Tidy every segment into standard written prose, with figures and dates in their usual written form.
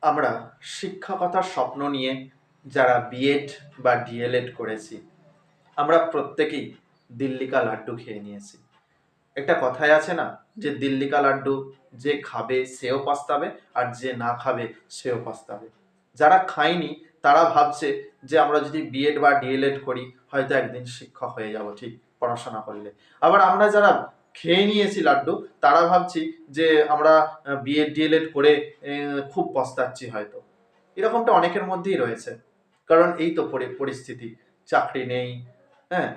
আমরা শিক্ষকতার স্বপ্ন নিয়ে যারা বিএড বা ডিএলএড করেছি, আমরা প্রত্যেকেই দিল্লি কা লাড্ডু খেয়ে নিয়েছি। একটা কথাই আছে না, যে দিল্লি কা লাড্ডু যে খাবে সেও পস্তাবে, আর যে না খাবে সেও পস্তাবে। যারা খায়নি তারা ভাবছে যে আমরা যদি বিএড বা ডিএলএড করি হয়তো একদিন শিক্ষক হয়ে যাব ঠিক পড়াশোনা করলে। আবার আমরা যারা খেয়ে নিয়েছি লাড্ডু তারা ভাবছি যে আমরা বিএড ডিএলএড করে খুব পস্তাচ্ছি হয়তো। এরকমটা অনেকের মধ্যেই রয়েছে, কারণ এই তো পরিস্থিতি, চাকরি নেই, হ্যাঁ,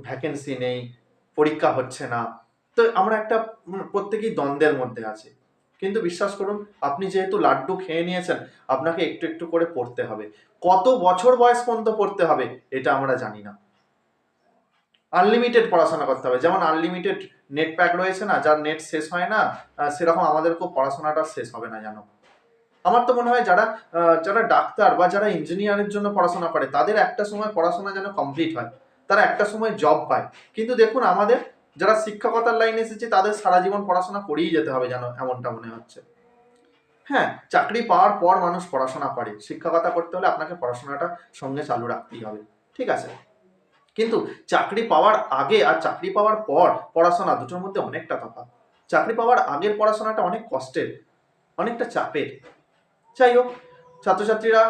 ভ্যাকেন্সি নেই, পরীক্ষা হচ্ছে না। তো আমরা একটা প্রত্যেকেই দ্বন্দ্বের মধ্যে আছি। কিন্তু বিশ্বাস করুন, আপনি যেহেতু লাড্ডু খেয়ে নিয়েছেন, আপনাকে একটু একটু করে পড়তে হবে। কত বছর বয়স পর্যন্ত পড়তে হবে এটা আমরা জানি না। আনলিমিটেড পড়াশোনা করতে হবে, যেমন আনলিমিটেড নেট প্যাক রয়েছে না, যার নেট শেষ হয় না, সেরকম আমাদেরকেও পড়াশোনাটা শেষ হবে না জানো। আমার তো মনে হয় যারা যারা ডাক্তার বা যারা ইঞ্জিনিয়ারের জন্য পড়াশোনা করে তাদের একটা সময় পড়াশোনা যেন কমপ্লিট হয়, তারা একটা সময় জব পায়। কিন্তু দেখুন আমাদের যারা শিক্ষকতার লাইনে এসেছে তাদের সারা জীবন পড়াশোনা করেই যেতে হবে যেন, এমনটা মনে হচ্ছে। হ্যাঁ, চাকরি পাওয়ার পর মানুষ পড়াশোনা করে, শিক্ষকতা করতে হলে আপনাকে পড়াশোনাটা সঙ্গে চালু রাখতেই হবে, ঠিক আছে। কিন্তু চাকরি পাওয়ার আগে আর চাকরি পাওয়ার পর পড়াশোনা দুটোর মধ্যে অনেকটা তফাৎ। চাকরি পাওয়ার আগের পড়াশোনাটা অনেক কষ্টের, অনেকটা চাপের। যাই হোক, ছাত্রছাত্রীরা,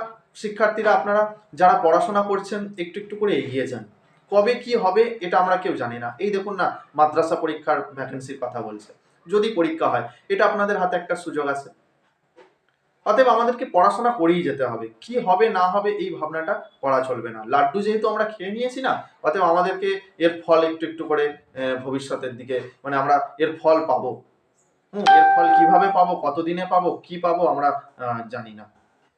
শিক্ষার্থীরা, আপনারা যারা পড়াশোনা করছেন একটু একটু করে এগিয়ে যান। কবে কি হবে এটা আমরা কেউ জানি না। এই দেখুন না, মাদ্রাসা পরীক্ষার ভ্যাকেন্সির কথা বলছে। যদি পরীক্ষা হয়, এটা আপনাদের হাতে একটা সুযোগ আছে। অতএব আমাদেরকে পড়াশোনা করেই যেতে হবে, কি হবে না হবে এই ভাবনাটা করা চলবে না। লাড্ডু যেহেতু আমরা খেয়ে নিয়েছি না, অতএব আমাদেরকে এর ফল একটু একটু করে ভবিষ্যতের দিকে, মানে আমরা এর ফল পাবো। এর ফল কিভাবে পাবো, কতদিনে পাবো, কি পাবো আমরা জানি না।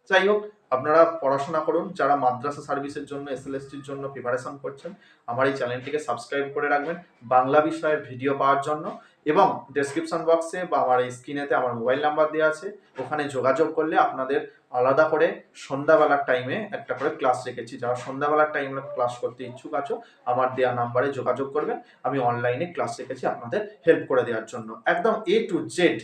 যাই হোক, আপনারা পড়াশোনা করুন। যারা মাদ্রাসা সার্ভিসের জন্য, এসএলএসটির জন্য প্রিপারেশন করছেন, আমার এই চ্যানেলটিকে সাবস্ক্রাইব করে রাখবেন বাংলা বিষয়ের ভিডিও পাওয়ার জন্য। এবং ডেসক্রিপশন বক্সে বা আমার এই স্ক্রিনেতে আমার মোবাইল নাম্বার দেওয়া আছে, ওখানে যোগাযোগ করলে আপনাদের আলাদা করে সন্ধ্যাবেলার টাইমে একটা করে ক্লাস রেখেছি। যারা সন্ধ্যাবেলার টাইমে ক্লাস করতে ইচ্ছুক আছো, আমার দেওয়া নাম্বারে যোগাযোগ করবেন। আমি অনলাইনে ক্লাস রেখেছি আপনাদের হেল্প করে দেওয়ার জন্য। একদম এ টু জেড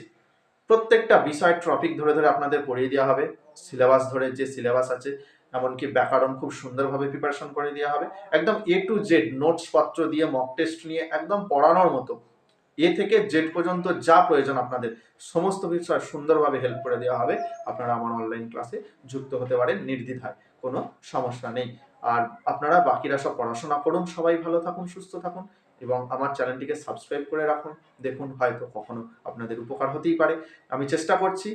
প্রত্যেকটা বিষয় টপিক ধরে ধরে আপনাদের পড়িয়ে দেওয়া হবে, সিলেবাস ধরে, যে সিলেবাস আছে, এমনকি ব্যাকরণ খুব সুন্দরভাবে প্রিপারেশন করে দেওয়া হবে। একদম এ টু জেড নোটস পত্র দিয়ে, মক টেস্ট নিয়ে একদম পড়ানোর মতো, এ থেকে জেড পর্যন্ত যা প্রয়োজন আপনাদের সমস্ত বিষয় সুন্দরভাবে হেল্প করে দেওয়া হবে। আপনারা আমার অনলাইন ক্লাসে যুক্ত হতে পারেন নির্দ্বিধায়, কোনো সমস্যা নেই। আর আপনারা বাকিরা সব পড়াশোনা করুন, সবাই ভালো থাকুন, সুস্থ থাকুন, এবং আমার চ্যানেলটিকে সাবস্ক্রাইব করে রাখুন। দেখুন, হয়তো কখনো আপনাদের উপকার হতেই পারে। আমি চেষ্টা করছি